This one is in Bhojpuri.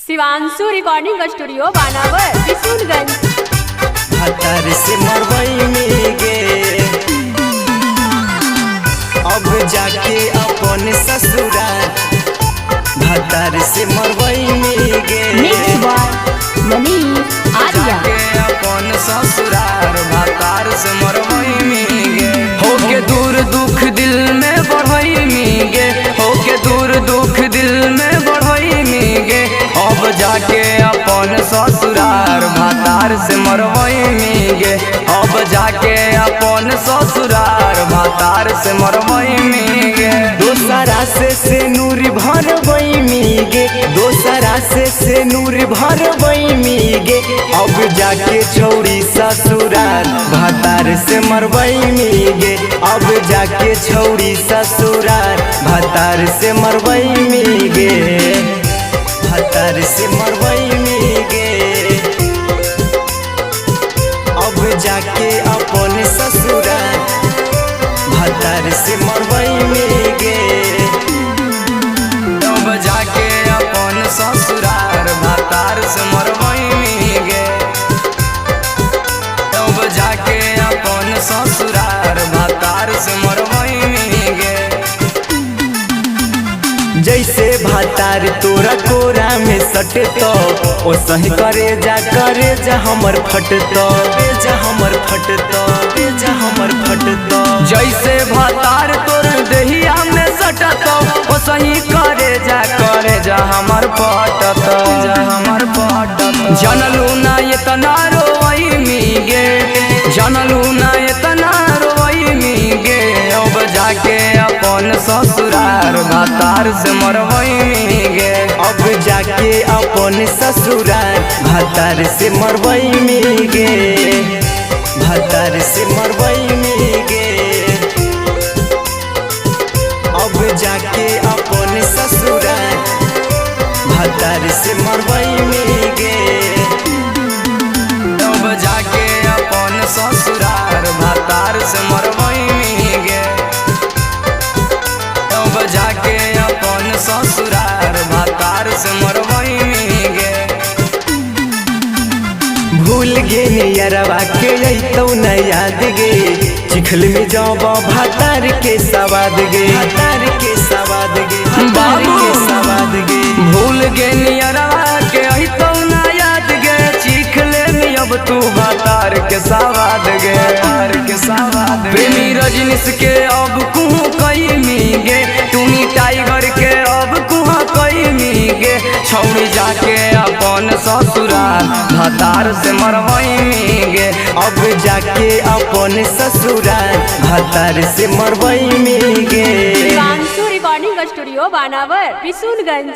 शिवांशु रिकॉर्डिंग स्टूडियो बानावर किशुनगंज। भतर से मरवई में गे अब जाके अपन ससुराल। भतर से मरवई में गे जाके अपन ससुराल। भतर से मरवई में गे होके दूर दुख दिल में बढ़ई में गे होके दूर दुख दिल में बढ़ई में गे अब जाके अपन ससुराल। भतार से मरवई में गे अब जाके अपन ससुराल। भतार से मरवई में गे दोसरा से नूरी भरवई में गे दोसरा से नूरी भरवई में गे अब जाके छौड़ी ससुराल। भतार से मरवई में गे अब जाके छौड़ी ससुराल। भतार से मरवई में गे भतार से मरवई में गे अब जाके अपन ससुराल। भतार से मरवई में गे अब जाके अपन ससुराल। भतार से मरवई में गे अब जाके अपन ससुराल। भतार से मरवई में गे जैसे भतार तोरा कोरा में सटतो ओ सही करे जा हमर फटतो जा हमर फटतो जा हमर फटतो। जैसे भतार तोर देहिया में सटतो ओ सही करे जा हमर फटतो जा हमर फटतो। जनलू ना इतना रोई में गे जनलू ना इतना रोई में गे अब जाके अपन ससुराल। भतार से मरवई में गे अब जाके अपन ससुराल। भतार से मरवई में गे भतार से मरवई में गे अब जाके अपन ससुराल। भतार से मरवई में गे अब जाके अपन ससुराल। भतार से मरवई में गे अब जाके अपन ससुराल। भतार से मरवई में गे भूल गे यारवा के अइतौ न याद गे चिखल में जाब भतार के सवाद गे भतार के सवाद गे भतार के सवाद गे। भूल गे यारवा के अइतौ न याद गे चिखले में अब तू भतार के सवाद गे भतार के सवाद। प्रेमी रजनीश के अब कुहू कई में गे टूनी टाइगर के अब कुहा कई में गे छौड़ी जाके अपन ससुराल। भतार से मरवई में गे अब जाके अपन ससुराल। भतार से मरवई में गे। शिवांशु रिकॉर्डिंग स्टूडियो बानावर किशुनगंज।